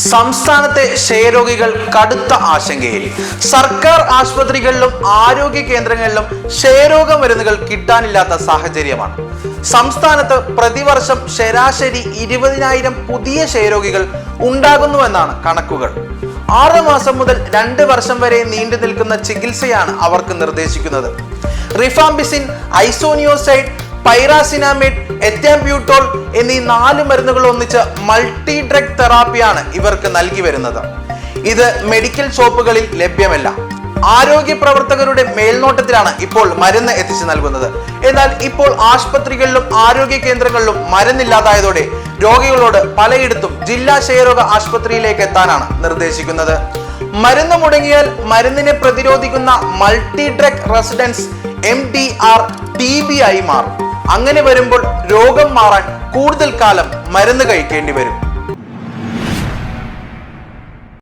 സംസ്ഥാനത്തെ ക്ഷയരോഗികൾ കടുത്ത ആശങ്കയിൽ. സർക്കാർ ആശുപത്രികളിലും ആരോഗ്യ കേന്ദ്രങ്ങളിലും ക്ഷയരോഗ മരുന്നുകൾ കിട്ടാനില്ലാത്ത സാഹചര്യമാണ്. സംസ്ഥാനത്ത് പ്രതിവർഷം ശരാശരി 20,000 പുതിയ ക്ഷയരോഗികൾ ഉണ്ടാകുന്നുവെന്നാണ് കണക്കുകൾ. 6 മാസം മുതൽ 2 വർഷം വരെ നീണ്ടു നിൽക്കുന്ന ചികിത്സയാണ് അവർക്ക് നിർദ്ദേശിക്കുന്നത്. റിഫാംപിസിൻ, ഐസോനിയോസൈഡ്, പൈറാസിനാമേഡ്, എറ്റാബ്യൂട്ടോൾ എന്നീ 4 മരുന്നുകൾ ഒന്നിച്ച് മൾട്ടി ഡ്രഗ് തെറാപ്പിയാണ് ഇവർക്ക് നൽകി വരുന്നത്. ഇത് മെഡിക്കൽ ഷോപ്പുകളിൽ ലഭ്യമല്ല. ആരോഗ്യ പ്രവർത്തകരുടെ മേൽനോട്ടത്തിലാണ് ഇപ്പോൾ മരുന്ന് എത്തിച്ചു നൽകുന്നത്. എന്നാൽ ഇപ്പോൾ ആശുപത്രികളിലും ആരോഗ്യ കേന്ദ്രങ്ങളിലും മരുന്നില്ലാതായതോടെ രോഗികളോട് പലയിടത്തും ജില്ലാ ക്ഷയരോഗ ആശുപത്രിയിലേക്ക് എത്താനാണ് നിർദ്ദേശിക്കുന്നത്. മരുന്ന് മുടങ്ങിയാൽ മരുന്നിനെ പ്രതിരോധിക്കുന്ന multi drug resistance MDR TB ആയി മാറും. അങ്ങനെ വരുമ്പോൾ രോഗം മാറാൻ കൂടുതൽ കാലം മരുന്ന് കഴിക്കേണ്ടി വരും.